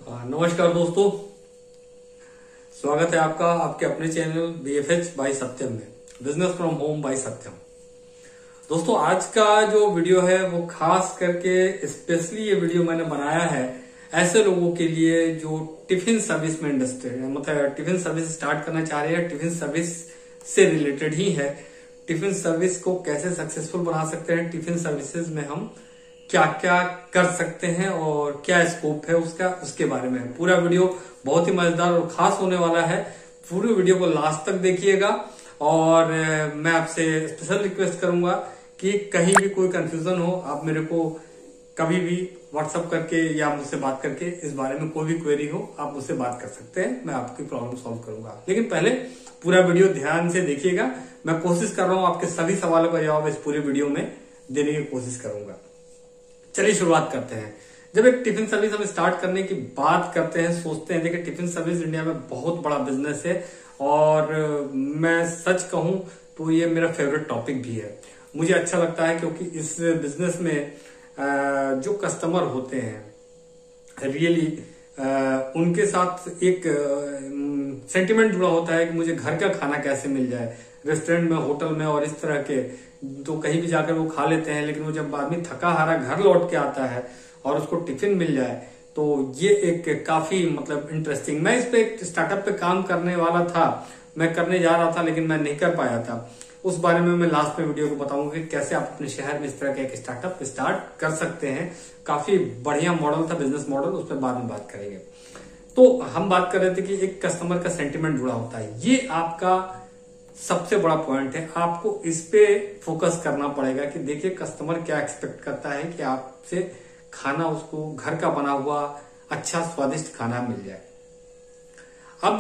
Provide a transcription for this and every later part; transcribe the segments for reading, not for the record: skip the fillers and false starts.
नमस्कार दोस्तों, स्वागत है आपका आपके अपने चैनल बीएफएच बाय सत्यम में, बिजनेस फ्रॉम होम बाय सत्यम। दोस्तों, आज का जो वीडियो है वो खास करके स्पेशली ये वीडियो मैंने बनाया है ऐसे लोगों के लिए जो टिफिन सर्विस में इंडस्ट्री मतलब टिफिन सर्विस स्टार्ट करना चाह रहे हैं। टिफिन सर्विस से रिलेटेड ही है। टिफिन सर्विस को कैसे सक्सेसफुल बना सकते हैं, टिफिन सर्विसेज में हम क्या क्या कर सकते हैं और क्या स्कोप है उसका, उसके बारे में पूरा वीडियो बहुत ही मजेदार और खास होने वाला है। पूरे वीडियो को लास्ट तक देखिएगा और मैं आपसे स्पेशल रिक्वेस्ट करूंगा कि कहीं भी कोई कंफ्यूजन हो, आप मेरे को कभी भी व्हाट्सएप करके या मुझसे बात करके इस बारे में कोई भी क्वेरी हो आप मुझसे बात कर सकते हैं। मैं आपकी प्रॉब्लम सॉल्व करूंगा, लेकिन पहले पूरा वीडियो ध्यान से देखिएगा। मैं कोशिश कर रहा हूं आपके सभी सवालों का जवाब इस पूरे वीडियो में देने की कोशिश करूंगा। चलिए शुरुआत करते हैं। जब एक टिफिन सर्विस हम स्टार्ट करने की बात करते हैं, सोचते हैं, देखिए टिफिन सर्विस इंडिया में बहुत बड़ा बिजनेस है और मैं सच कहूं तो ये मेरा फेवरेट टॉपिक भी है। मुझे अच्छा लगता है क्योंकि इस बिजनेस में जो कस्टमर होते हैं रियली उनके साथ एक सेंटिमेंट जुड़ा होता है कि मुझे घर का खाना कैसे मिल जाए। रेस्टोरेंट में, होटल में और इस तरह के तो कहीं भी जाकर वो खा लेते हैं, लेकिन वो जब आदमी थका हारा घर लौट के आता है और उसको टिफिन मिल जाए तो ये एक काफी मतलब इंटरेस्टिंग। मैं इस पे एक स्टार्टअप पे काम करने वाला था, मैं करने जा रहा था लेकिन मैं नहीं कर पाया था। उस बारे में मैं लास्ट में वीडियो को बताऊंगा कि कैसे आप अपने शहर में इस तरह का एक स्टार्टअप स्टार्ट कर सकते हैं। काफी बढ़िया मॉडल था, बिजनेस मॉडल, उस पर बाद में बात करेंगे। तो हम बात कर रहे थे कि एक कस्टमर का सेंटिमेंट जुड़ा होता है, ये आपका सबसे बड़ा पॉइंट है। आपको इस पे फोकस करना पड़ेगा कि देखिए कस्टमर क्या एक्सपेक्ट करता है कि आपसे खाना उसको घर का बना हुआ अच्छा स्वादिष्ट खाना मिल जाए। अब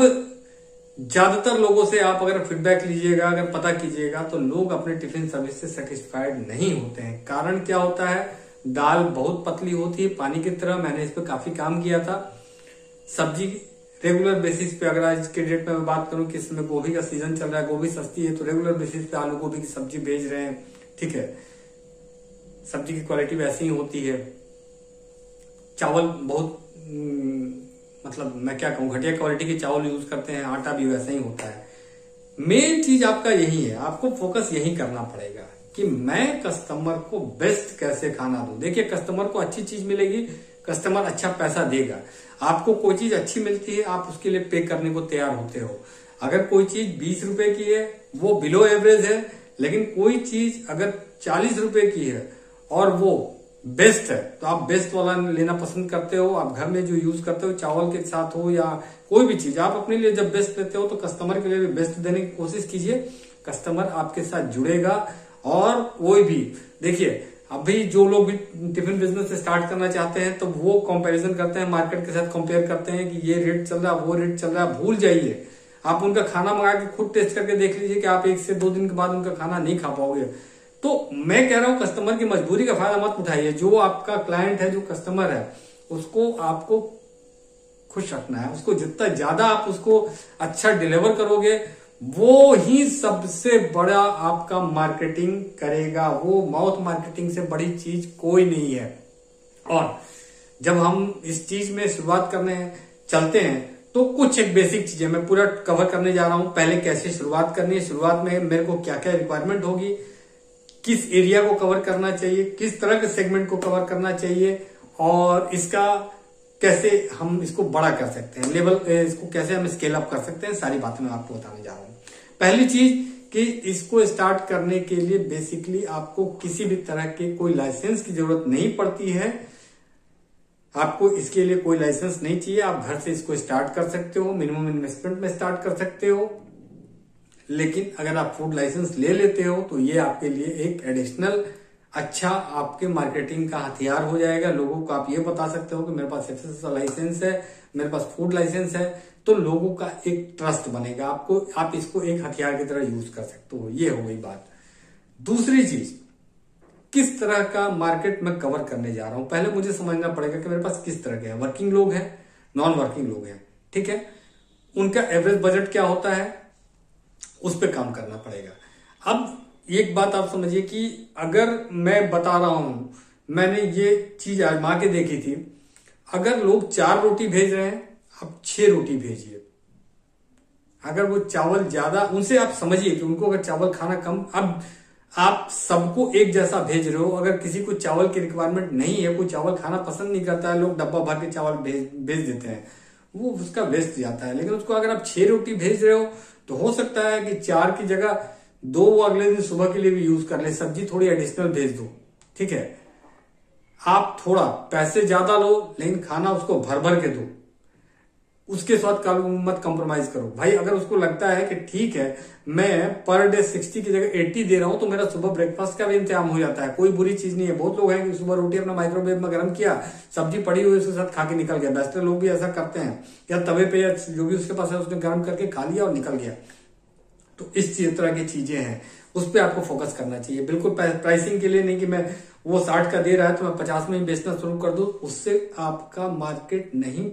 ज्यादातर लोगों से आप अगर फीडबैक लीजिएगा, अगर पता कीजिएगा तो लोग अपने टिफिन सर्विस से सेटिस्फाइड नहीं होते हैं। कारण क्या होता है? दाल बहुत पतली होती है, पानी की तरह। मैंने इस पे काफी काम किया था। सब्जी रेगुलर बेसिस पे, अगर आज के डेट में मैं बात करूं कि इसमें गोभी का सीजन चल रहा है, गोभी सस्ती है तो रेगुलर बेसिस पे आलू गोभी की सब्जी भेज रहे हैं, ठीक है। सब्जी की क्वालिटी वैसी ही होती है। चावल बहुत मतलब मैं क्या कहूं, घटिया क्वालिटी के चावल यूज करते हैं, आटा भी वैसा ही होता है। मेन चीज आपका यही है, आपको फोकस यही करना पड़ेगा कि मैं कस्टमर को बेस्ट कैसे खाना दूं। देखिए कस्टमर को अच्छी चीज मिलेगी, कस्टमर अच्छा पैसा देगा। आपको कोई चीज अच्छी मिलती है, आप उसके लिए पे करने को तैयार होते हो। अगर कोई चीज 20 रुपए की है वो बिलो एवरेज है, लेकिन कोई चीज अगर 40 रुपए की है और वो बेस्ट है तो आप बेस्ट वाला लेना पसंद करते हो। आप घर में जो यूज करते हो चावल के साथ हो या कोई भी चीज, आप अपने लिए जब बेस्ट लेते हो तो कस्टमर के लिए भी बेस्ट देने की कोशिश कीजिए। कस्टमर आपके साथ जुड़ेगा। और कोई भी देखिए, अभी जो लोग भी टिफिन बिजनेस स्टार्ट करना चाहते हैं तो वो कंपैरिजन करते हैं, मार्केट के साथ कंपेयर करते हैं कि ये रेट चल रहा है, वो रेट चल रहा है। भूल जाइए, आप उनका खाना मंगा के खुद टेस्ट करके देख लीजिए कि आप 1 से 2 दिन के बाद उनका खाना नहीं खा पाओगे। तो मैं कह रहा हूं कस्टमर की मजबूरी का फायदा मत उठाइए। जो आपका क्लाइंट है, जो कस्टमर है, उसको आपको खुश रखना है। उसको जितना ज्यादा आप उसको अच्छा डिलीवर करोगे वो ही सबसे बड़ा आपका मार्केटिंग करेगा। वो माउथ मार्केटिंग से बड़ी चीज कोई नहीं है। और जब हम इस चीज में शुरुआत करने चलते हैं तो कुछ एक बेसिक चीजें मैं पूरा कवर करने जा रहा हूं। पहले कैसे शुरुआत करनी है, शुरुआत में मेरे को क्या क्या रिक्वायरमेंट होगी, किस एरिया को कवर करना चाहिए, किस तरह के सेगमेंट को कवर करना चाहिए और इसका कैसे हम इसको बड़ा कर सकते हैं, लेवल इसको कैसे हम स्केल अप कर सकते हैं, सारी बातें मैं आपको बताने जा रहा हूं। पहली चीज कि इसको स्टार्ट करने के लिए बेसिकली आपको किसी भी तरह के कोई लाइसेंस की जरूरत नहीं पड़ती है। आपको इसके लिए कोई लाइसेंस नहीं चाहिए, आप घर से इसको स्टार्ट कर सकते हो, मिनिमम इन्वेस्टमेंट में स्टार्ट कर सकते हो। लेकिन अगर आप फूड लाइसेंस ले लेते हो तो ये आपके लिए एक एडिशनल अच्छा आपके मार्केटिंग का हथियार हो जाएगा। लोगों को आप ये बता सकते हो कि मेरे पास FSSAI लाइसेंस है, मेरे पास फूड लाइसेंस है, तो लोगों का एक ट्रस्ट बनेगा। आपको आप इसको एक हथियार की तरह यूज कर सकते हो। ये हो गई बात। दूसरी चीज, किस तरह का मार्केट में कवर करने जा रहा हूं, पहले मुझे समझना पड़ेगा कि मेरे पास किस तरह के हैं। वर्किंग लोग हैं, नॉन वर्किंग लोग हैं, ठीक है। उनका एवरेज बजट क्या होता है, उस पर काम करना पड़ेगा। अब एक बात आप समझिए कि अगर मैं बता रहा हूं, मैंने ये चीज आजमा के देखी थी। अगर लोग 4 रोटी भेज रहे हैं, आप 6 रोटी भेजिए। अगर वो चावल ज्यादा, उनसे आप समझिए कि उनको अगर चावल खाना कम, अब आप सबको एक जैसा भेज रहे हो। अगर किसी को चावल की रिक्वायरमेंट नहीं है, कोई चावल खाना पसंद नहीं करता है, लोग डब्बा भर के चावल भेज देते हैं, वो उसका वेस्ट जाता है। लेकिन उसको अगर आप 6 रोटी भेज रहे हो तो हो सकता है कि 4 की जगह 2 वो अगले दिन सुबह के लिए भी यूज कर ले। सब्जी थोड़ी एडिशनल भेज दो, ठीक है। आप थोड़ा पैसे ज्यादा लो, लेकिन खाना उसको भर भर के दो, उसके साथ मत कंप्रोमाइज करो भाई। अगर उसको लगता है कि ठीक है मैं पर डे 60 की जगह 80 दे रहा हूं, तो मेरा सुबह ब्रेकफास्ट का भी इंतजाम हो जाता है, कोई बुरी चीज नहीं है। बहुत लोग हैं कि सुबह रोटी अपना माइक्रोवेव में गर्म किया, सब्जी पड़ी हुई उसके साथ खा के निकल गया। बेस्ट लोग भी ऐसा करते हैं, या तवे पे या जो भी उसके पास है उसने गर्म करके खा लिया और निकल गया। तो इस तरह की चीजें हैं, उस पर आपको फोकस करना चाहिए। बिल्कुल प्राइसिंग के लिए नहीं कि मैं वो 60 का दे रहा है तो मैं 50 में ही बेचना शुरू कर दूं, उससे आपका मार्केट नहीं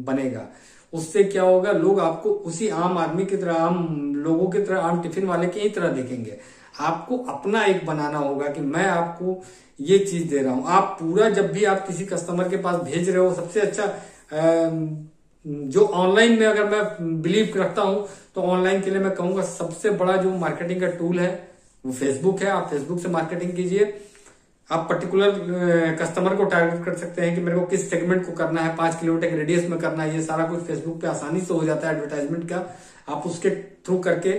बनेगा। उससे क्या होगा, लोग आपको उसी आम आदमी की तरह, आम लोगों की तरह, आम टिफिन वाले की ही तरह देखेंगे। आपको अपना एक बनाना होगा कि मैं आपको ये चीज दे रहा हूं। आप पूरा, जब भी आप किसी कस्टमर के पास भेज रहे हो, सबसे अच्छा जो ऑनलाइन में अगर मैं बिलीव रखता हूं, तो ऑनलाइन के लिए मैं कहूंगा सबसे बड़ा जो मार्केटिंग का टूल है वो फेसबुक है। आप फेसबुक से मार्केटिंग कीजिए। आप पर्टिकुलर कस्टमर को टारगेट कर सकते हैं कि मेरे को किस सेगमेंट को करना है, 5 किलोमीटर के रेडियस में करना है। ये सारा कुछ फेसबुक पे आसानी से हो जाता है एडवर्टाइजमेंट का। आप उसके थ्रू करके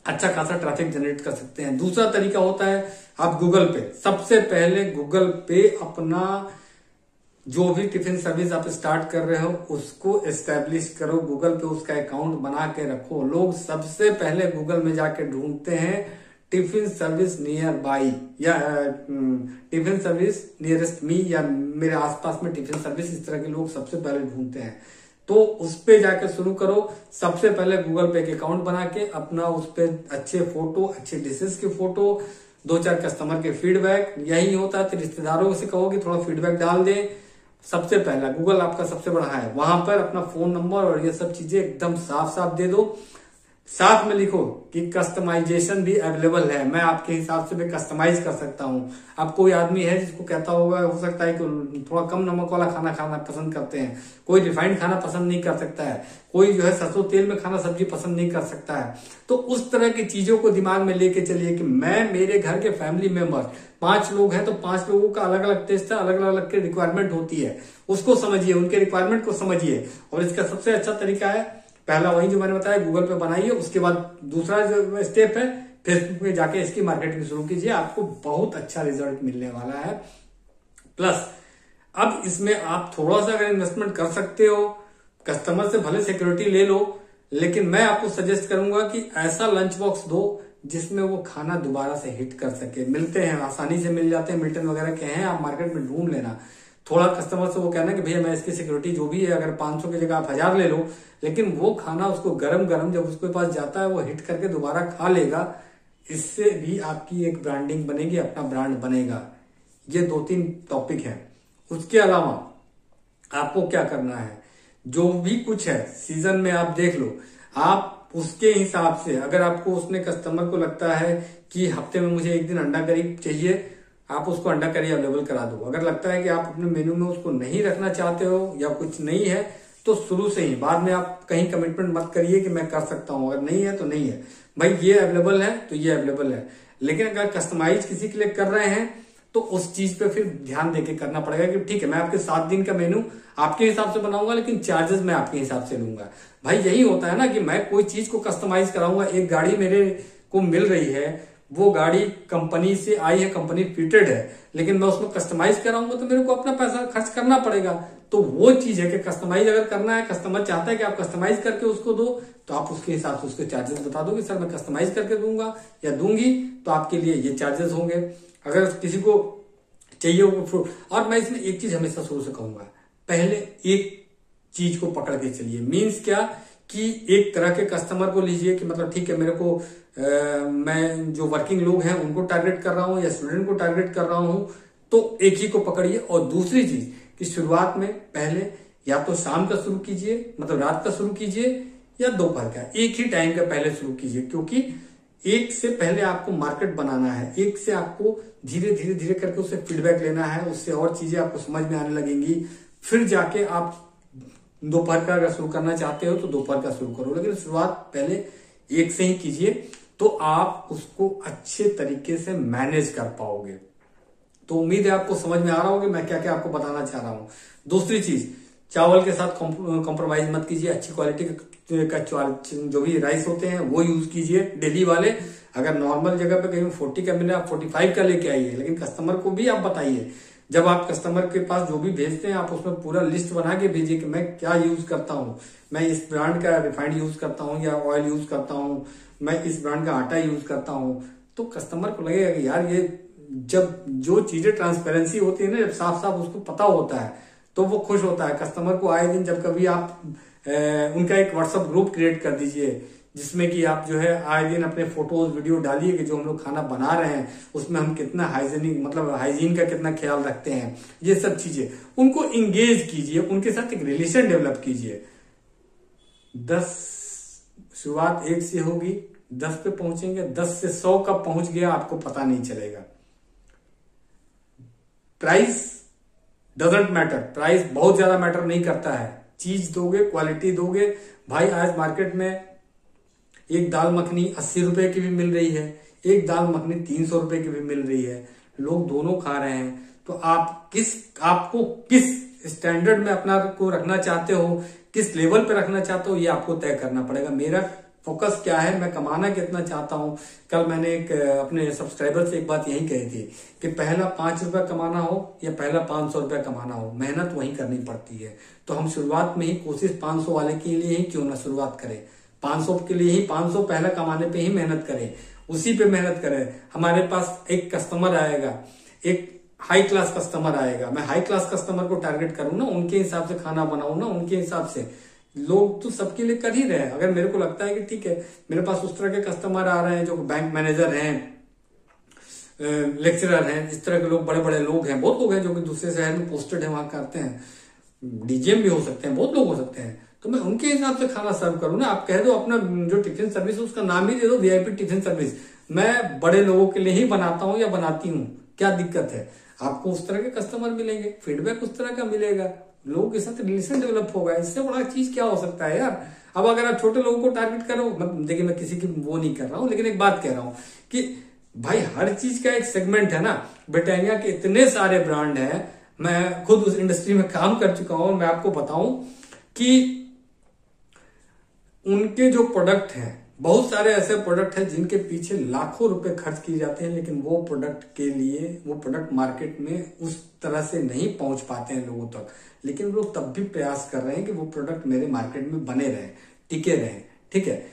अच्छा खासा ट्रैफिक जनरेट कर सकते हैं। दूसरा तरीका होता है आप गूगल पे, सबसे पहले गूगल पे अपना जो भी टिफिन सर्विस आप स्टार्ट कर रहे हो उसको एस्टेब्लिश करो। गूगल पे उसका अकाउंट बना के रखो। लोग सबसे पहले गूगल में जाके ढूंढते हैं टिफिन सर्विस नियर बाई, या टिफिन सर्विस नियरेस्ट मी, या मेरे आसपास में टिफिन सर्विस, इस तरह के लोग सबसे पहले ढूंढते हैं। तो उस पे जाकर शुरू करो। सबसे पहले गूगल पे के अकाउंट बना के अपना उस पे अच्छे फोटो, अच्छे डिशेस की फोटो, 2-4 कस्टमर के फीडबैक, यही होता है। तो रिश्तेदारों से कहो कि थोड़ा फीडबैक डाल दें। सबसे पहला गूगल आपका सबसे बड़ा है, वहां पर अपना फोन नंबर और ये सब चीजें एकदम साफ साफ दे दो। साथ में लिखो कि कस्टमाइजेशन भी अवेलेबल है, मैं आपके हिसाब से भी कस्टमाइज कर सकता हूं। अब कोई आदमी है जिसको कहता होगा, हो सकता है कि थोड़ा कम नमक वाला खाना खाना पसंद करते हैं, कोई रिफाइंड खाना पसंद नहीं कर सकता है, कोई जो है सरसों तेल में खाना सब्जी पसंद नहीं कर सकता है। तो उस तरह की चीजों को दिमाग में लेके चलिए कि मैं, मेरे घर के फैमिली मेंबर 5 लोग हैं, तो 5 लोगों का अलग अलग टेस्ट है, अलग अलग की रिक्वायरमेंट होती है। उसको समझिए, उनके रिक्वायरमेंट को समझिए। और इसका सबसे अच्छा तरीका है, पहला वही जो मैंने बताया, गूगल पे बनाइए। उसके बाद दूसरा जो स्टेप है, फेसबुक पे जाके इसकी मार्केटिंग शुरू कीजिए। आपको बहुत अच्छा रिजल्ट मिलने वाला है। प्लस अब इसमें आप थोड़ा सा अगर इन्वेस्टमेंट कर सकते हो, कस्टमर से भले सिक्योरिटी ले लो, लेकिन मैं आपको सजेस्ट करूंगा कि ऐसा लंच बॉक्स दो जिसमें वो खाना दोबारा से हिट कर सके। मिलते हैं, आसानी से मिल जाते हैं, मिल्टन वगैरह के हैं, आप मार्केट में ढूंढ लेना। थोड़ा कस्टमर से वो कहना कि भैया मैं इसकी सिक्योरिटी जो भी है, अगर 500 की जगह आप 1000 ले लो, लेकिन वो खाना उसको गरम गरम जब उसके पास जाता है वो हिट करके दोबारा खा लेगा। इससे भी आपकी एक ब्रांडिंग बनेगी, अपना ब्रांड बनेगा। ये 2-3 टॉपिक है। उसके अलावा आपको क्या करना है, जो भी कुछ है सीजन में आप देख लो, आप उसके हिसाब से, अगर आपको उसने कस्टमर को लगता है कि हफ्ते में मुझे 1 दिन अंडा करी चाहिए, आप उसको अंडा करी अवेलेबल करा दो। अगर लगता है कि आप अपने मेनू में उसको नहीं रखना चाहते हो या कुछ नहीं है, तो शुरू से ही, बाद में आप कहीं कमिटमेंट मत करिए कि मैं कर सकता हूं, अगर नहीं है तो नहीं है भाई। ये अवेलेबल है तो ये अवेलेबल है। लेकिन अगर कस्टमाइज किसी के लिए कर रहे हैं तो उस चीज पे फिर ध्यान देके करना पड़ेगा कि ठीक है मैं आपके 7 दिन का मेनू आपके हिसाब से बनाऊंगा, लेकिन चार्जेस मैं आपके हिसाब से लूंगा। भाई यही होता है ना कि मैं कोई चीज को कस्टमाइज कराऊंगा। एक गाड़ी मेरे को मिल रही है, वो गाड़ी कंपनी से आई है, कंपनी फिटेड है, लेकिन मैं उसमें कस्टमाइज कराऊंगा तो मेरे को अपना पैसा खर्च करना पड़ेगा। तो वो चीज है कि कस्टमाइज अगर करना है, कस्टमर चाहता है कि आप कस्टमाइज करके उसको दो, तो आप उसके हिसाब से उसके चार्जेस बता दो कि सर मैं कस्टमाइज करके दूंगा या दूंगी, तो आपके लिए ये चार्जेस होंगे। अगर किसी को चाहिए वो फ्रूट, और मैं इसमें एक चीज हमेशा शुरू से कहूंगा, पहले एक चीज को पकड़ के चलिए। मीन्स क्या कि एक तरह के कस्टमर को लीजिए कि मतलब ठीक है मेरे को मैं जो वर्किंग लोग हैं उनको टारगेट कर रहा हूं या स्टूडेंट को टारगेट कर रहा हूं, तो एक ही को पकड़िए। और दूसरी चीज कि शुरुआत में पहले या तो शाम का शुरू कीजिए, मतलब रात का शुरू कीजिए, या दोपहर का, एक ही टाइम का पहले शुरू कीजिए। क्योंकि एक से पहले आपको मार्केट बनाना है, एक से आपको धीरे धीरे धीरे करके उससे फीडबैक लेना है, उससे और चीजें आपको समझ में आने लगेंगी। फिर जाके आप दोपहर का अगर शुरू करना चाहते हो तो दोपहर का शुरू करो, लेकिन शुरुआत पहले 1 से ही कीजिए, तो आप उसको अच्छे तरीके से मैनेज कर पाओगे। तो उम्मीद है आपको समझ में आ रहा होगा कि मैं क्या क्या आपको बताना चाह रहा हूं। दूसरी चीज, चावल के साथ कॉम्प्रोमाइज मत कीजिए। अच्छी क्वालिटी का जो भी राइस होते हैं वो यूज कीजिए डेली वाले। अगर नॉर्मल जगह पे कहीं 40 का मिले, आप 45 का लेके आइए, लेकिन कस्टमर को भी आप बताइए। जब आप कस्टमर के पास जो भी भेजते हैं, आप उसमें पूरा लिस्ट बना के भेजिए कि मैं क्या यूज करता हूं। मैं इस ब्रांड का रिफाइंड यूज करता हूं या ऑयल यूज करता हूं, मैं इस ब्रांड का आटा यूज करता हूं। तो कस्टमर को लगेगा कि यार ये, जब जो चीजें ट्रांसपेरेंसी होती है ना, जब साफ साफ उसको पता होता है तो वो खुश होता है। कस्टमर को आए दिन जब कभी आप उनका एक व्हाट्सएप ग्रुप क्रिएट कर दीजिए, जिसमें कि आप जो है आए दिन अपने फोटोज वीडियो डालिए कि जो हम लोग खाना बना रहे हैं उसमें हम कितना हाइजीनिक, मतलब हाइजीन का कितना ख्याल रखते हैं। ये सब चीजें उनको इंगेज कीजिए, उनके साथ एक रिलेशन डेवलप कीजिए। 10 शुरुआत 1 से होगी, 10 पे पहुंचेंगे, 10 से 100 कब पहुंच गया आपको पता नहीं चलेगा। प्राइस डजंट मैटर, प्राइस बहुत ज्यादा मैटर नहीं करता है। चीज दोगे, क्वालिटी दोगे। भाई आज मार्केट में एक दाल मखनी 80 रुपए की भी मिल रही है, एक दाल मखनी 300 रुपए की भी मिल रही है, लोग दोनों खा रहे हैं। तो आपको किस स्टैंडर्ड में अपना को रखना चाहते हो, किस लेवल पे रखना चाहते हो, ये आपको तय करना पड़ेगा। मेरा फोकस क्या है, मैं कमाना कितना चाहता हूं। कल मैंने एक अपने सब्सक्राइबर से एक बात यही कही थी कि पहला 5 रुपया कमाना हो या पहला 500 रुपया कमाना हो, मेहनत वही करनी पड़ती है। तो हम शुरुआत में ही कोशिश 500 वाले के लिए ही क्यों ना शुरुआत करें, 500 के लिए ही 500 पहला कमाने पे ही मेहनत करें, उसी पे मेहनत करें। हमारे पास एक कस्टमर आएगा, एक हाई क्लास कस्टमर आएगा, मैं हाई क्लास कस्टमर को टारगेट करूं ना, उनके हिसाब से खाना बनाऊं ना, उनके हिसाब से। लोग तो सबके लिए कर ही रहे हैं। अगर मेरे को लगता है कि ठीक है, मेरे पास उस तरह के कस्टमर आ रहे हैं जो बैंक मैनेजर हैं, लेक्चरर हैं, इस तरह के लोग, बड़े बड़े लोग हैं, बहुत लोग हैं जो कि दूसरे शहर में पोस्टेड है, वहां करते हैं, डीजीएम भी हो सकते हैं, बहुत लोग हो सकते हैं। तो मैं उनके हिसाब से खाना सर्व करूं ना। आप कह दो अपना जो टिफिन सर्विस, उसका नाम ही दे दो वीआईपी टिफिन सर्विस। मैं बड़े लोगों के लिए ही बनाता हूं या बनाती हूं, क्या दिक्कत है। आपको उस तरह के कस्टमर मिलेंगे, फीडबैक उस तरह का मिलेगा, लोगों के साथ रिलेशन डेवलप होगा। इससे बड़ा चीज क्या हो सकता है यार। अब अगर आप छोटे लोगों को टारगेट करो, देखिए मैं किसी की वो नहीं कर रहा हूं, लेकिन एक बात कह रहा हूं कि भाई हर चीज का एक सेगमेंट है ना। ब्रिटानिया के इतने सारे ब्रांड हैं, मैं खुद उस इंडस्ट्री में काम कर चुका हूं। मैं आपको बताऊं कि उनके जो प्रोडक्ट हैं, बहुत सारे ऐसे प्रोडक्ट हैं जिनके पीछे लाखों रुपए खर्च किए जाते हैं, लेकिन वो प्रोडक्ट के लिए, वो प्रोडक्ट मार्केट में उस तरह से नहीं पहुंच पाते हैं लोगों तक। लेकिन लोग तब भी प्रयास कर रहे हैं कि वो प्रोडक्ट मेरे मार्केट में बने रहें, टिके रहें, ठीक है।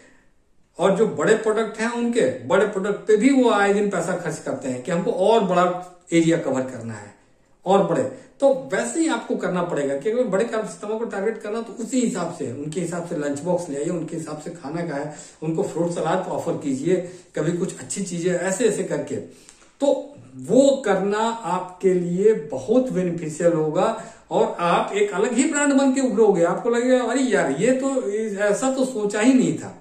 और जो बड़े प्रोडक्ट हैं, उनके बड़े प्रोडक्ट पे भी वो आए दिन पैसा खर्च करते हैं कि हमको और बड़ा एरिया कवर करना है और बड़े। तो वैसे ही आपको करना पड़ेगा कि अगर बड़े कस्टमर को टारगेट करना तो उसी हिसाब से, उनके हिसाब से लंच बॉक्स ले आइए, उनके हिसाब से खाना खाए, उनको फ्रूट सलाद ऑफर कीजिए, कभी कुछ अच्छी चीजें ऐसे ऐसे करके। तो वो करना आपके लिए बहुत बेनिफिशियल होगा और आप एक अलग ही ब्रांड बन के उभरोगे। आपको लगेगा अरे यार ये तो ऐसा तो सोचा ही नहीं था।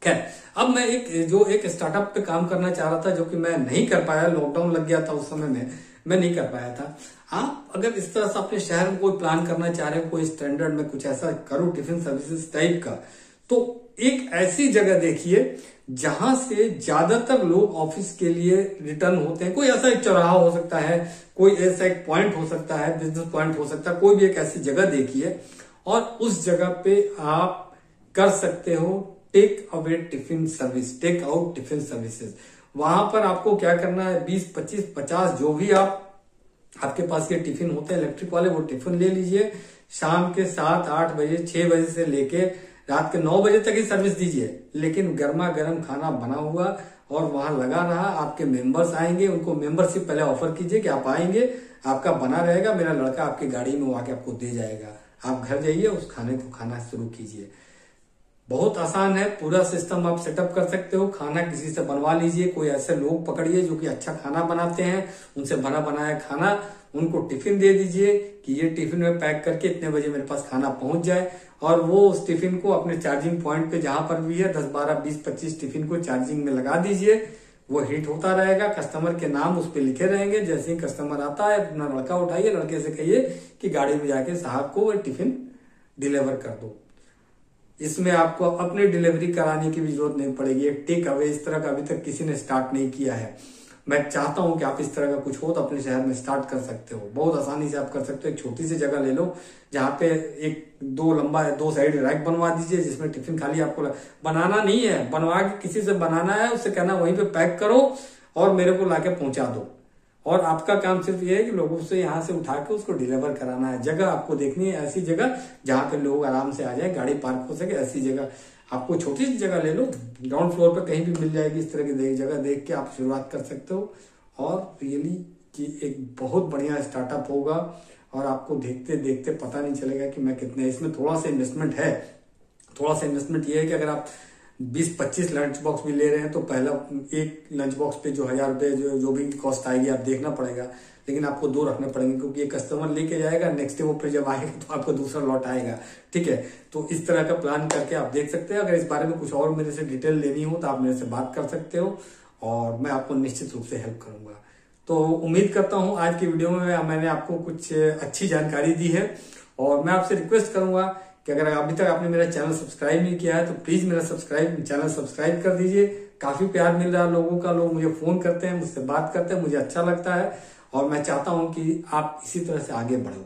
खैर, अब मैं एक स्टार्टअप पे काम करना चाह रहा था, जो कि मैं नहीं कर पाया, लॉकडाउन लग गया था उस समय में, मैं नहीं कर पाया था। आप अगर इस तरह से अपने शहर में कोई प्लान करना चाह रहे हो, कोई स्टैंडर्ड में कुछ ऐसा करो टिफिन सर्विसेज टाइप का, तो एक ऐसी जगह देखिए जहां से ज्यादातर लोग ऑफिस के लिए रिटर्न होते हैं। कोई ऐसा एक चौराहा हो सकता है, कोई ऐसा एक पॉइंट हो सकता है, बिजनेस पॉइंट हो सकता है, कोई भी एक ऐसी जगह देखिए और उस जगह पे आप कर सकते हो take away tiffin service, take out tiffin services. वहां पर आपको क्या करना है, 20, 25, 50 जो भी आपके पास ये टिफिन होते हैं इलेक्ट्रिक वाले, वो टिफिन ले लीजिए। शाम के 7, 8 बजे, 6 बजे से लेके रात के 9 बजे तक ही सर्विस दीजिए, लेकिन गर्मा गर्म खाना बना हुआ और वहां लगा रहा। आपके मेंबर्स आएंगे, उनको मेंबरशिप पहले ऑफर कीजिए कि आप आएंगे, आपका बना रहेगा, मेरा लड़का आपकी गाड़ी में आके आपको दे जाएगा। आप घर जाइए, उस खाने को खाना शुरू कीजिए। बहुत आसान है, पूरा सिस्टम आप सेटअप कर सकते हो। खाना किसी से बनवा लीजिए, कोई ऐसे लोग पकड़िए जो कि अच्छा खाना बनाते हैं, उनसे बना बनाया खाना उनको टिफिन दे दीजिए कि ये टिफिन में पैक करके इतने बजे मेरे पास खाना पहुंच जाए। और वो उस टिफिन को अपने चार्जिंग पॉइंट पे जहां पर भी है 10, 12, 20, 25 टिफिन को चार्जिंग में लगा दीजिए। वो हीट होता रहेगा, कस्टमर के नाम उस पर लिखे रहेंगे। जैसे ही कस्टमर आता है अपना लड़का उठाइए, लड़के से कहिए कि गाड़ी में जाके साहब को वो टिफिन डिलीवर कर दो। इसमें आपको अपनी डिलीवरी कराने की भी जरूरत नहीं पड़ेगी। एक टेक अवे इस तरह का अभी तक किसी ने स्टार्ट नहीं किया है। मैं चाहता हूं कि आप इस तरह का कुछ हो तो अपने शहर में स्टार्ट कर सकते हो। बहुत आसानी से आप कर सकते हो। एक छोटी सी जगह ले लो जहां पे एक दो साइड रैक बनवा दीजिए, जिसमें टिफिन खाली आपको बनाना नहीं है, बनवा के किसी से बनाना है, उससे कहना वहीं पे पैक करो और मेरे को लाके पहुंचा दो। और आपका काम सिर्फ ये है कि लोगों से यहां से उठा के उसको डिलीवर कराना है। जगह आपको देखनी है ऐसी जगह जहां पे लोग आराम से आ जाए, गाड़ी पार्क हो सके, ऐसी जगह। आपको छोटी सी जगह ले लो, ग्राउंड फ्लोर पे कहीं भी मिल जाएगी। इस तरह की जगह देख के आप शुरुआत कर सकते हो और रियली कि एक बहुत बढ़िया स्टार्टअप होगा और आपको देखते देखते पता नहीं चलेगा कि मैं कितने। इसमें थोड़ा सा इन्वेस्टमेंट है। थोड़ा सा इन्वेस्टमेंट ये है कि अगर आप 20-25 लंच बॉक्स भी ले रहे हैं तो पहला एक लंच बॉक्स पे जो 1000 रुपए जो भी कॉस्ट आएगी आप देखना पड़ेगा, लेकिन आपको 2 रखने पड़ेंगे क्योंकि ये कस्टमर लेके जाएगा, नेक्स्ट डे वो फिर जब आएगा तो आपको दूसरा लॉट आएगा। ठीक है, तो इस तरह का प्लान करके आप देख सकते हैं। अगर इस बारे में कुछ और मेरे से डिटेल लेनी हो तो आप मेरे से बात कर सकते हो और मैं आपको निश्चित रूप से हेल्प करूंगा। तो उम्मीद करता हूं आज की वीडियो में मैंने आपको कुछ अच्छी जानकारी दी है और मैं आपसे रिक्वेस्ट करूंगा कि अगर अभी तक आपने मेरा चैनल सब्सक्राइब नहीं किया है तो प्लीज मेरा चैनल सब्सक्राइब कर दीजिए। काफी प्यार मिल रहा है लोगों का, लोग मुझे फोन करते हैं, मुझसे बात करते हैं, मुझे अच्छा लगता है और मैं चाहता हूं कि आप इसी तरह से आगे बढ़ो।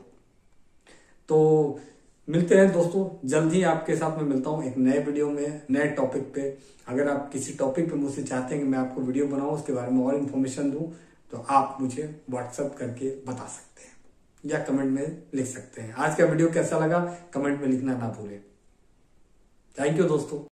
तो मिलते हैं दोस्तों, जल्द ही आपके साथ मैं मिलता हूं एक नए वीडियो में, नए टॉपिक पे। अगर आप किसी टॉपिक पे मुझसे चाहते हैं कि मैं आपको वीडियो बनाऊं, उसके बारे में और इन्फॉर्मेशन दूं, तो आप मुझे व्हाट्सएप करके बता सकते हैं या कमेंट में लिख सकते हैं। आज का वीडियो कैसा लगा कमेंट में लिखना ना भूलें। थैंक यू दोस्तों।